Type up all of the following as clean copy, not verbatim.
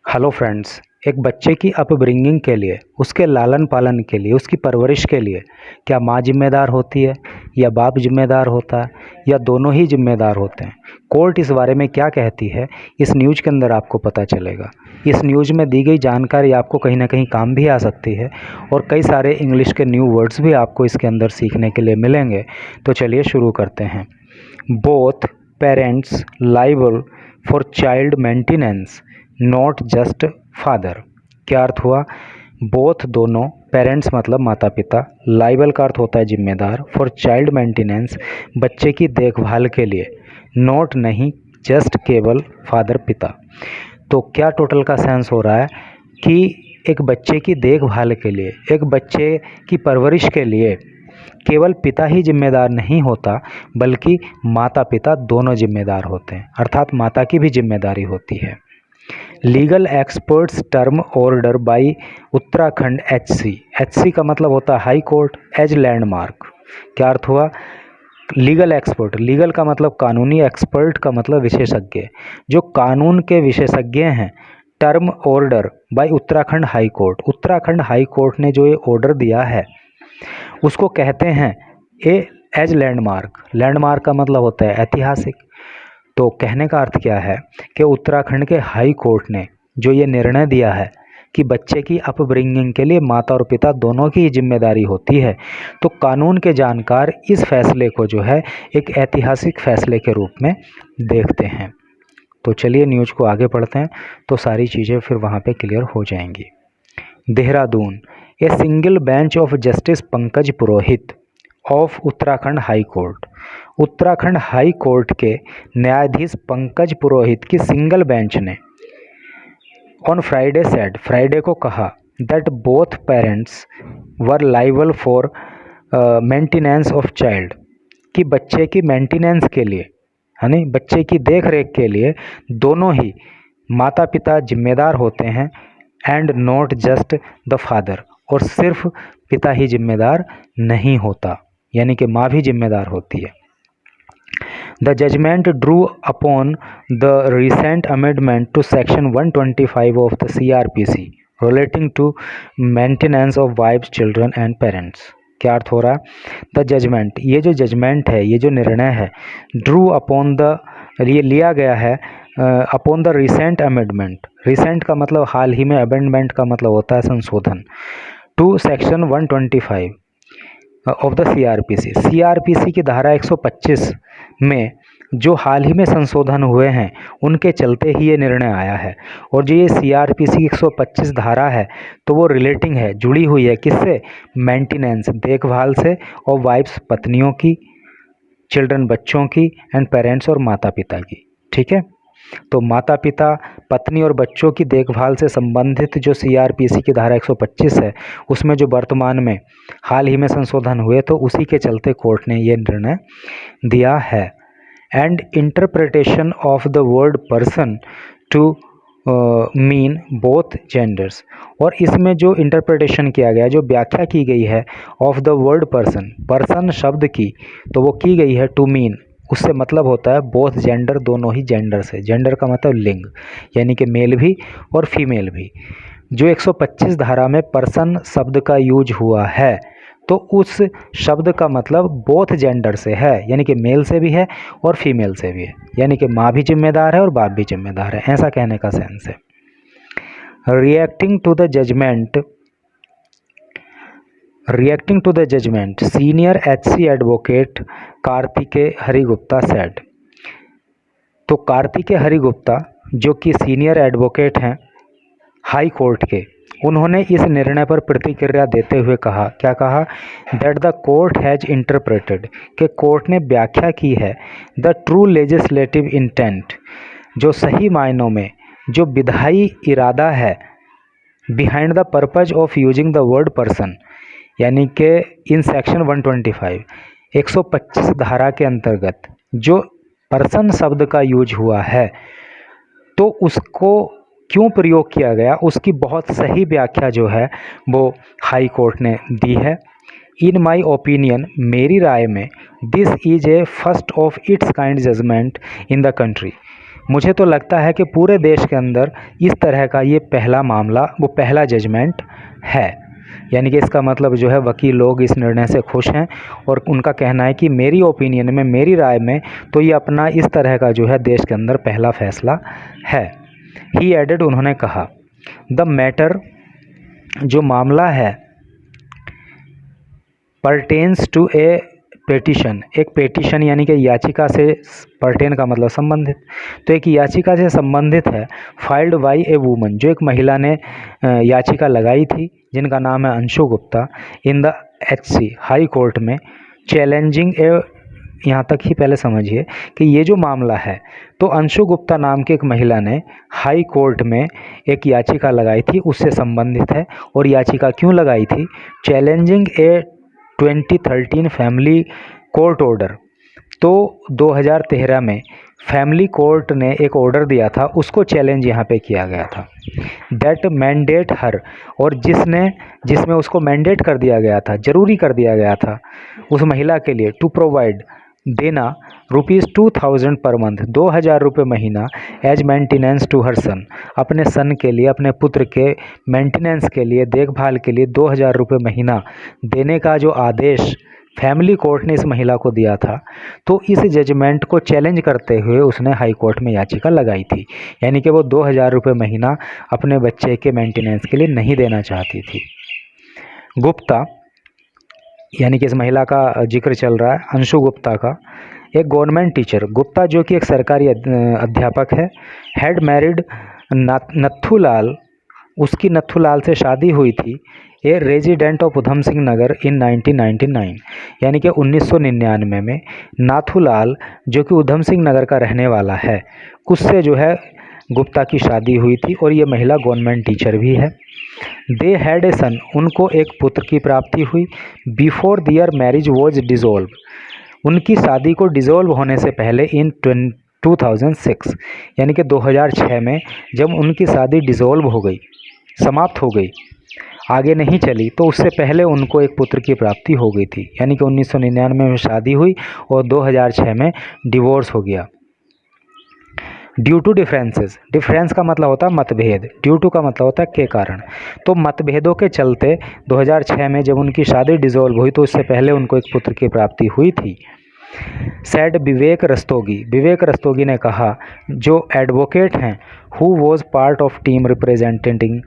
Hello friends. एक बच्चे की अपब्रिंगिंग के लिए, उसके लालन पालन के लिए, उसकी परवरिश के लिए क्या माँ जिम्मेदार होती है या बाप जिम्मेदार होता है या दोनों ही जिम्मेदार होते हैं? कोर्ट इस बारे में क्या कहती है, इस न्यूज़ के अंदर आपको पता चलेगा। इस न्यूज़ में दी गई जानकारी आपको कहीं ना कहीं काम भी आ सकती है और कई सारे इंग्लिश के न्यू वर्ड्स भी आपको इसके अंदर सीखने के लिए मिलेंगे। तो चलिए शुरू करते हैं। Both parents liable for child maintenance not just father. क्या अर्थ हुआ? बोथ दोनों, पेरेंट्स मतलब माता पिता, लाइबल का अर्थ होता है जिम्मेदार, फॉर चाइल्ड मेंटेनेंस बच्चे की देखभाल के लिए, नॉट नहीं जस्ट केवल फादर पिता। तो क्या टोटल का सेंस हो रहा है कि एक बच्चे की देखभाल के लिए, एक बच्चे की परवरिश के लिए केवल पिता ही जिम्मेदार नहीं होता बल्कि माता पिता दोनों जिम्मेदार होते हैं, अर्थात माता की भी जिम्मेदारी होती है। Legal experts term order by Uttarakhand HC का मतलब होता है हाई कोर्ट, एज लैंडमार्क। क्या अर्थ हुआ? लीगल एक्सपर्ट, लीगल का मतलब कानूनी, एक्सपर्ट का मतलब विशेषज्ञ, जो कानून के विशेषज्ञ हैं। Term order by Uttarakhand high court, Uttarakhand high court ने जो ये ऑर्डर दिया है उसको कहते हैं एज लैंडमार्क। लैंडमार्क का मतलब होता है ऐतिहासिक। तो कहने का अर्थ क्या है कि उत्तराखंड के हाई कोर्ट ने जो ये निर्णय दिया है कि बच्चे की अपब्रिंगिंग के लिए माता और पिता दोनों की ही जिम्मेदारी होती है, तो कानून के जानकार इस फैसले को जो है एक ऐतिहासिक फैसले के रूप में देखते हैं। तो चलिए न्यूज़ को आगे पढ़ते हैं तो सारी चीज़ें फिर वहाँ पे क्लियर हो जाएंगी। Dehradun, a single bench of justice Pankaj Purohit of Uttarakhand high court. Uttarakhand high court के न्यायाधीश पंकज पुरोहित की सिंगल बेंच ने ऑन फ्राइडे सेड, फ्राइडे को कहा, that both parents were liable for maintenance of child, कि बच्चे की मेंटेनेंस के लिए, यानी बच्चे की देख रेख के लिए दोनों ही माता पिता जिम्मेदार होते हैं, and not just the father, और सिर्फ पिता ही जिम्मेदार नहीं होता, यानी कि माँ भी जिम्मेदार होती है। The judgment drew upon the recent amendment to Section 125 of the CRPC relating to maintenance of wives, children and parents। क्या अर्थ हो रहा है? द जजमेंट, ये जो जजमेंट है, ये जो निर्णय है, ड्रू अपॉन द, ये लिया गया है upon the recent amendment. Recent का मतलब हाल ही में, अमेंडमेंट का मतलब होता है संशोधन, to section 125 of the CrPC. CrPC की धारा 125 में जो हाल ही में संशोधन हुए हैं उनके चलते ही ये निर्णय आया है। और जो ये सीआरपीसी की 125 धारा है तो वो रिलेटिंग है, जुड़ी हुई है किससे? मेंटेनेंस, देखभाल से, और वाइफ्स पत्नियों की, चिल्ड्रन बच्चों की, एंड पेरेंट्स और माता पिता की। ठीक है, तो माता पिता, पत्नी और बच्चों की देखभाल से संबंधित जो सीआरपीसी की धारा 125 है उसमें जो वर्तमान में हाल ही में संशोधन हुए तो उसी के चलते कोर्ट ने ये निर्णय दिया है। And interpretation of the word person to mean both genders, और इसमें जो इंटरप्रिटेशन किया गया, जो व्याख्या की गई है of the word person, person शब्द की, तो वो की गई है टू मीन, उससे मतलब होता है बोथ जेंडर, दोनों ही जेंडर से। जेंडर का मतलब लिंग, यानी कि मेल भी और फीमेल भी। जो 125 धारा में पर्सन शब्द का यूज हुआ है तो उस शब्द का मतलब बोथ जेंडर से है, यानी कि मेल से भी है और फीमेल से भी है, यानी कि माँ भी जिम्मेदार है और बाप भी जिम्मेदार है, ऐसा कहने का सेंस है। Reacting to the judgement senior HC advocate Kartikeya Harigupta said. तो कार्तिकेय हरिगुप्ता जो कि सीनियर एडवोकेट हैं हाई कोर्ट के, उन्होंने इस निर्णय पर प्रतिक्रिया देते हुए कहा, क्या कहा? That the court has interpreted, कि कोर्ट ने व्याख्या की है, द ट्रू लेजिस्लेटिव इंटेंट, जो सही मायनों में जो विधायी इरादा है, behind the purpose of using the word person, यानी कि इन सेक्शन 125 125 धारा के अंतर्गत जो पर्सन शब्द का यूज हुआ है तो उसको क्यों प्रयोग किया गया, उसकी बहुत सही व्याख्या जो है वो हाई कोर्ट ने दी है। इन माई ओपिनियन, मेरी राय में, this is a first of its kind judgment in the country, मुझे तो लगता है कि पूरे देश के अंदर इस तरह का ये पहला मामला, वो पहला जजमेंट है। यानी कि इसका मतलब जो है वकील लोग इस निर्णय से खुश हैं और उनका कहना है कि मेरी ओपिनियन में, मेरी राय में तो ये अपना इस तरह का जो है देश के अंदर पहला फैसला है। ही एडेड, उन्होंने कहा, द मैटर, जो मामला है, परटेन्स टू ए पेटिशन, एक पेटिशन यानी कि याचिका से, परटेन का मतलब संबंधित, तो एक याचिका से संबंधित है, फाइल्ड बाई ए वूमन, जो एक महिला ने याचिका लगाई थी, जिनका नाम है Anshu Gupta, in the HC, high court में, चैलेंजिंग ए, यहाँ तक ही पहले समझिए कि ये जो मामला है, तो अंशु गुप्ता नाम की एक महिला ने हाई कोर्ट में एक याचिका लगाई थी, उससे संबंधित है। और याचिका क्यों लगाई थी? चैलेंजिंग ए 2013 फैमिली कोर्ट ऑर्डर, तो 2013 में फैमिली कोर्ट ने एक ऑर्डर दिया था, उसको चैलेंज यहाँ पे किया गया था। दैट मैंडेट हर, और जिसमें उसको मैंडेट कर दिया गया था, ज़रूरी कर दिया गया था उस महिला के लिए, टू प्रोवाइड, देना, ₹2000 पर मंथ, 2000 रुपये महीना, एज मेंटेनेंस टू हर सन, अपने सन के लिए, अपने पुत्र के मेंटेनेंस के लिए, देखभाल के लिए 2000 रुपये महीना देने का जो आदेश फैमिली कोर्ट ने इस महिला को दिया था, तो इस जजमेंट को चैलेंज करते हुए उसने हाई कोर्ट में याचिका लगाई थी। यानी कि वो 2000 रुपये महीना अपने बच्चे के मेंटेनेंस के लिए नहीं देना चाहती थी। गुप्ता, यानी कि इस महिला का जिक्र चल रहा है, अंशु गुप्ता का, एक गवर्नमेंट टीचर, गुप्ता जो कि एक सरकारी अध्यापक है, हैड मैरिड नथुलाल, उसकी नथुलाल से शादी हुई थी, a resident of Udham Singh Nagar इन 1999, यानी कि 1999 में नाथुलाल जो कि उधम सिंह नगर का रहने वाला है, उससे जो है गुप्ता की शादी हुई थी और ये महिला गवर्नमेंट टीचर भी है। दे हैड ए सन, उनको एक पुत्र की प्राप्ति हुई, before their marriage was dissolve, उनकी शादी को डिज़ोल्व होने से पहले, इन 2006, यानी कि 2006 में जब उनकी शादी डिज़ोल्व हो गई, समाप्त हो गई, आगे नहीं चली, तो उससे पहले उनको एक पुत्र की प्राप्ति हो गई थी। यानी कि 1999 में शादी हुई और 2006 में डिवोर्स हो गया। ड्यू टू डिफरेंसेस, डिफरेंस का मतलब होता है मतभेद, ड्यू टू का मतलब होता है के कारण, तो मतभेदों के चलते 2006 में जब उनकी शादी डिज़ोल्व हुई तो उससे पहले उनको एक पुत्र की प्राप्ति हुई थी। सैड विवेक रस्तोगी, विवेक रस्तोगी ने कहा, जो एडवोकेट हैं, who was part of team representing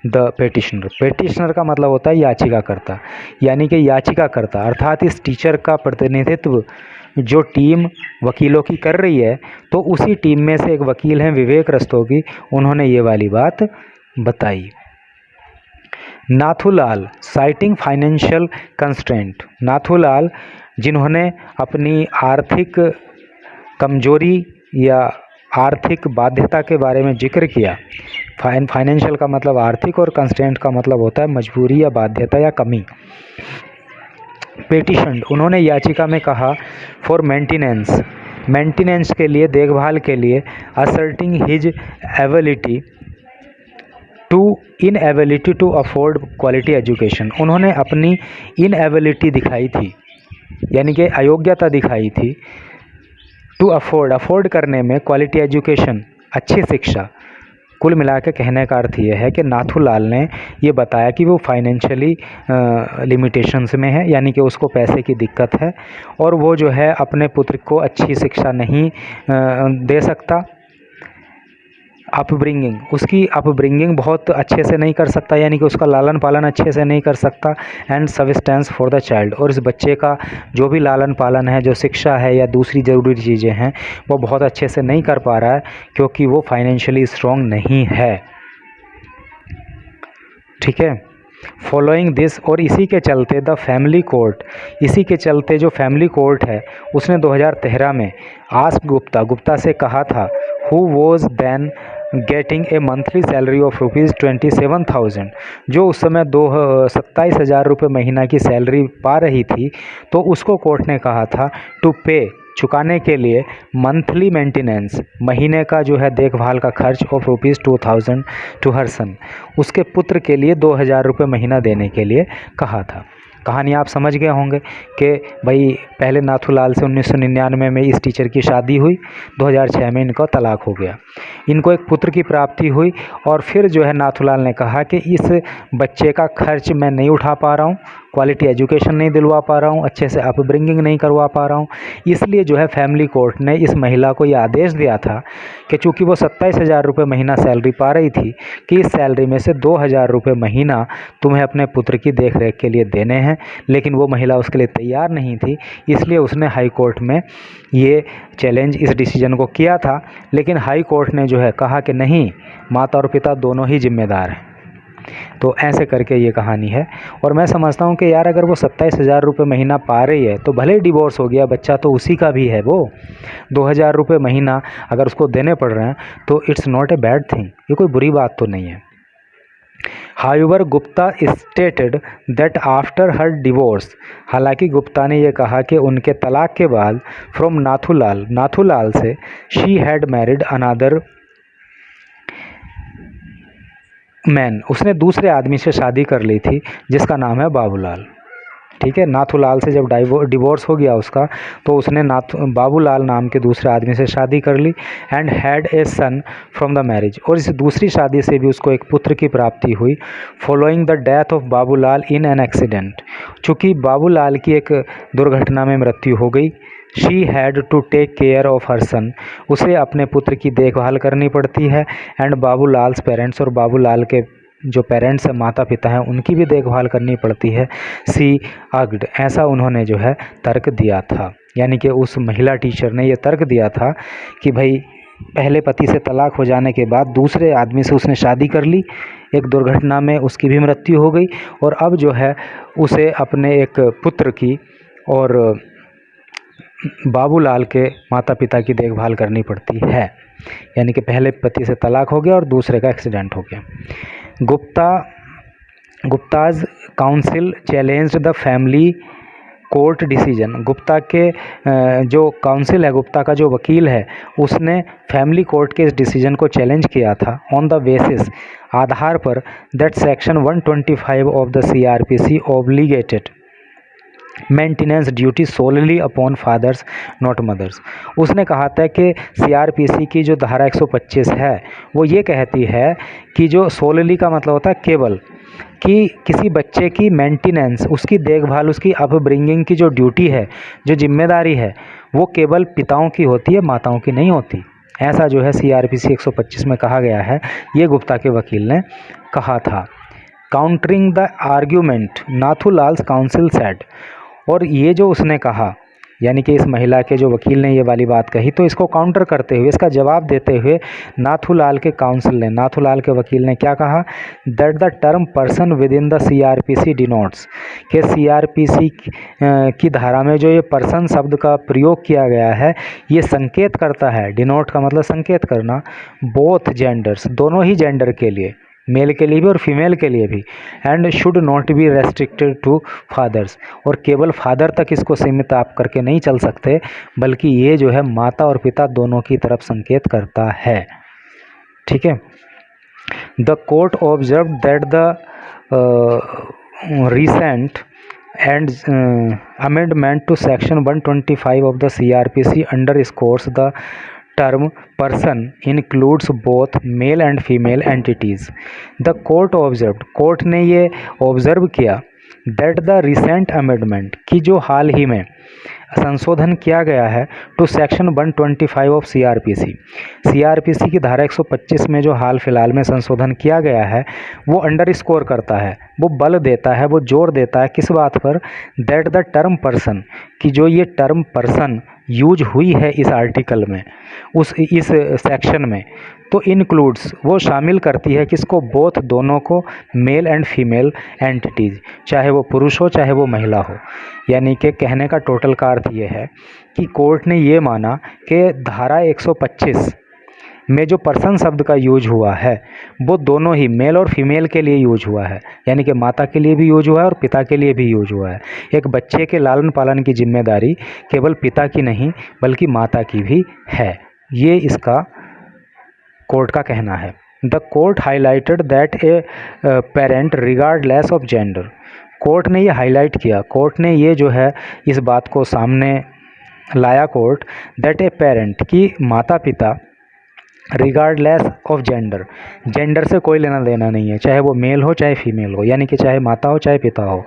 the petitioner, petitioner का मतलब होता है याचिकाकर्ता, यानी कि याचिकाकर्ता अर्थात इस टीचर का प्रतिनिधित्व जो टीम वकीलों की कर रही है, तो उसी टीम में से एक वकील हैं विवेक रस्तोगी, उन्होंने ये वाली बात बताई। Nathulal, citing financial constraint, Nathulal जिन्होंने अपनी आर्थिक कमजोरी या आर्थिक बाध्यता के बारे में जिक्र किया, फाइनेंशियल का मतलब आर्थिक और कंस्ट्रेंट का मतलब होता है मजबूरी या बाध्यता या कमी। पेटिशन, उन्होंने याचिका में कहा, फॉर मेंटेनेंस के लिए, देखभाल के लिए, asserting his inability to afford quality education, उन्होंने अपनी इनएबिलिटी दिखाई थी, यानी कि अयोग्यता दिखाई थी, टू अफोर्ड करने में, क्वालिटी एजुकेशन, अच्छी शिक्षा। कुल मिला के कहने का अर्थ ये है कि नाथुलाल ने ये बताया कि वो फाइनेंशियली लिमिटेशंस में है, यानी कि उसको पैसे की दिक्कत है और वो जो है अपने पुत्र को अच्छी शिक्षा नहीं दे सकता। उसकी अपब्रिंगिंग बहुत अच्छे से नहीं कर सकता, यानी कि उसका लालन पालन अच्छे से नहीं कर सकता। And substance for the child, और इस बच्चे का जो भी लालन पालन है, जो शिक्षा है या दूसरी ज़रूरी चीज़ें हैं, वो बहुत अच्छे से नहीं कर पा रहा है क्योंकि वो फाइनेंशियली स्ट्रॉन्ग नहीं है। ठीक है, फॉलोइंग दिस, और इसी के चलते द फैमिली कोर्ट, इसी के चलते जो फैमिली कोर्ट है उसने 2013 में आस्क गुप्ता से कहा था, who was then getting a monthly salary of ₹27,000, जो उस समय 27,000 रुपये महीना की सैलरी पा रही थी, तो उसको कोर्ट ने कहा था टू पे, चुकाने के लिए, मंथली मेंटेनेंस, महीने का जो है देखभाल का खर्च, ऑफ ₹2,000 टू हर सन, उसके पुत्र के लिए 2000 रुपये महीना देने के लिए कहा था। कहानी आप समझ गए होंगे कि भाई पहले नाथूलाल से 1999 में इस टीचर की शादी हुई, 2006 में इनका तलाक हो गया, इनको एक पुत्र की प्राप्ति हुई और फिर जो है नाथूलाल ने कहा कि इस बच्चे का खर्च मैं नहीं उठा पा रहा हूँ, क्वालिटी एजुकेशन नहीं दिलवा पा रहा हूँ, अच्छे से अपब्रिंगिंग नहीं करवा पा रहा हूँ, इसलिए जो है फैमिली कोर्ट ने इस महिला को ये आदेश दिया था कि चूँकि वो 27,000 रुपये महीना सैलरी पा रही थी कि इस सैलरी में से 2,000 रुपये महीना तुम्हें अपने पुत्र की देख रेख के लिए देने हैं। लेकिन वो महिला उसके लिए तैयार नहीं थी, इसलिए उसने हाई कोर्ट में ये चैलेंज इस डिसीजन को किया था। लेकिन हाई कोर्ट ने जो है कहा कि नहीं, माता और पिता दोनों ही जिम्मेदार हैं। तो ऐसे करके ये कहानी है। और मैं समझता हूँ कि यार अगर वो 27,000 रुपये महीना पा रही है तो भले ही डिवोर्स हो गया, बच्चा तो उसी का भी है, वो 2,000 रुपये महीना अगर उसको देने पड़ रहे हैं तो it's not a bad thing, ये कोई बुरी बात तो नहीं है। However Gupta stated that after her divorce, हालांकि गुप्ता ने यह कहा कि उनके तलाक के बाद फ्रॉम नाथूलाल से she had married another man, उसने दूसरे आदमी से शादी कर ली थी जिसका नाम है बाबूलाल। ठीक है, नाथूलाल से जब डिवोर्स हो गया उसका तो उसने बाबूलाल नाम के दूसरे आदमी से शादी कर ली and had a son from the marriage, और इस दूसरी शादी से भी उसको एक पुत्र की प्राप्ति हुई following the death of Babulal in an accident. चूँकि बाबूलाल की एक दुर्घटना में मृत्यु हो गई, she had to take care of her son, उसे अपने पुत्र की देखभाल करनी पड़ती है एंड बाबूलाल्स पेरेंट्स, और बाबूलाल के जो पेरेंट्स हैं, माता पिता हैं, उनकी भी देखभाल करनी पड़ती है। सी अग्ड, ऐसा उन्होंने जो है तर्क दिया था, यानी कि उस महिला टीचर ने ये तर्क दिया था कि भाई पहले पति से तलाक हो जाने के बाद दूसरे आदमी से उसने शादी कर ली, एक दुर्घटना में उसकी भी मृत्यु हो गई, और अब जो है उसे अपने एक पुत्र की और बाबूलाल के माता पिता की देखभाल करनी पड़ती है। यानी कि पहले पति से तलाक हो गया और दूसरे का एक्सीडेंट हो गया। Gupta's council challenged the family court decision, Gupta के जो काउंसिल है, गुप्ता का जो वकील है, उसने फैमिली कोर्ट के इस डिसीजन को चैलेंज किया था ऑन द बेसिस, आधार पर that section 125 of the CRPC obligated maintenance duty solely upon fathers not mothers. उसने कहा था कि CRPC की जो धारा 125 है वो ये कहती है कि जो सोलली का मतलब होता है केवल, कि किसी बच्चे की मेंटेनेंस, उसकी देखभाल, उसकी अपब्रिंगिंग की जो ड्यूटी है, जो जिम्मेदारी है, वो केवल पिताओं की होती है, माताओं की नहीं होती। ऐसा जो है CRPC 125 में कहा गया है, ये गुप्ता के वकील ने कहा था। Countering the argument Nathulal's counsel said, और ये जो उसने कहा, यानी कि इस महिला के जो वकील ने ये वाली बात कही, तो इसको काउंटर करते हुए, इसका जवाब देते हुए नाथूलाल के काउंसिल ने, नाथूलाल के वकील ने क्या कहा, that the term person with in the CRPC denotes, कि CRPC की धारा में जो ये पर्सन शब्द का प्रयोग किया गया है, ये संकेत करता है, डिनोट का मतलब संकेत करना, बोथ जेंडर्स, दोनों ही जेंडर के लिए, मेल के लिए भी और फीमेल के लिए भी, and should not be restricted to fathers, और केवल फादर तक इसको सीमित आप करके नहीं चल सकते, बल्कि ये जो है माता और पिता दोनों की तरफ संकेत करता है। ठीक है। The court observe that the recent and amendment to section 125 of the CRPC underscores the term person includes both male and female entities. The court observed, court ने ये ऑब्जर्व किया that the recent amendment, कि जो हाल ही में संशोधन किया गया है टू सेक्शन 125 ऑफ CRPC की धारा 125 में जो हाल फिलहाल में संशोधन किया गया है, वो अंडरस्कोर करता है, वो बल देता है, वो जोर देता है किस बात पर, दैट द टर्म पर्सन, कि जो ये टर्म पर्सन यूज हुई है इस आर्टिकल में, इस सेक्शन में, तो इंक्लूड्स, वो शामिल करती है किसको, बोथ, दोनों को, मेल एंड फीमेल एंटिटीज़, चाहे वो पुरुष हो चाहे वो महिला हो। यानी कि कहने का टोटल का अर्थ ये है कि कोर्ट ने ये माना कि धारा 125 में जो पर्सन शब्द का यूज हुआ है वो दोनों ही मेल और फीमेल के लिए यूज हुआ है, यानी कि माता के लिए भी यूज हुआ है और पिता के लिए भी यूज हुआ है। एक बच्चे के लालन पालन की जिम्मेदारी केवल पिता की नहीं बल्कि माता की भी है, ये इसका कोर्ट का कहना है। The court highlighted that a parent regardless of gender, court ने ये हाईलाइट किया, कोर्ट ने ये जो है इस बात को सामने लाया कोर्ट, दैट ए पेरेंट कि माता पिता रिगार्डलेस ऑफ जेंडर से कोई लेना देना नहीं है, चाहे वो मेल हो चाहे फीमेल हो, यानी कि चाहे माता हो चाहे पिता हो,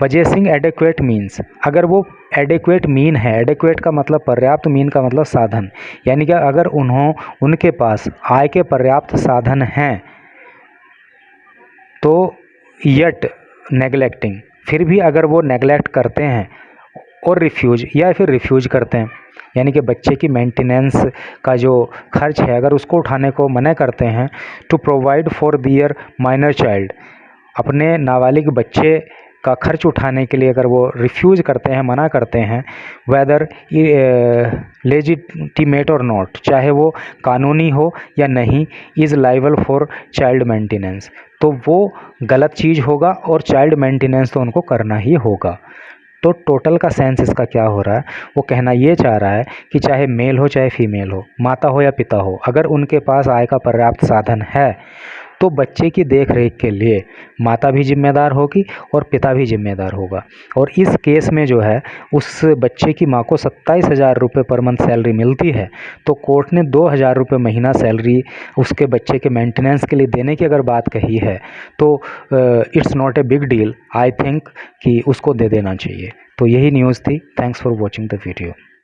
पजेसिंग एडेक्वेट मीन्स, अगर वो एडेक्वेट मीन है, एडेक्वेट का मतलब पर्याप्त, मीन का मतलब साधन, यानी कि अगर उनके पास आय के पर्याप्त साधन हैं तो यट नेगलेक्टिंग, फिर भी अगर वो नेगलेक्ट करते हैं और रिफ्यूज करते हैं, यानी कि बच्चे की मेंटेनेंस का जो खर्च है अगर उसको उठाने को मना करते हैं, to provide for their minor child, अपने नाबालिग बच्चे का खर्च उठाने के लिए अगर वो रिफ्यूज़ करते हैं, मना करते हैं, वेदर लेजिटिमेट और नॉट, चाहे वो कानूनी हो या नहीं, is liable for child maintenance, तो वो गलत चीज़ होगा और चाइल्ड मेंटेनेंस तो उनको करना ही होगा। तो टोटल का सेंस इसका क्या हो रहा है, वो कहना ये चाह रहा है कि चाहे मेल हो चाहे फीमेल हो, माता हो या पिता हो, अगर उनके पास आय का पर्याप्त साधन है तो बच्चे की देख रेख के लिए माता भी जिम्मेदार होगी और पिता भी जिम्मेदार होगा। और इस केस में जो है उस बच्चे की माँ को 27,000 रुपये पर मंथ सैलरी मिलती है, तो कोर्ट ने 2,000 रुपये महीना सैलरी उसके बच्चे के मेंटेनेंस के लिए देने की अगर बात कही है तो it's not a big deal, I think कि उसको दे देना चाहिए। तो यही न्यूज़ थी। Thanks for watching the video.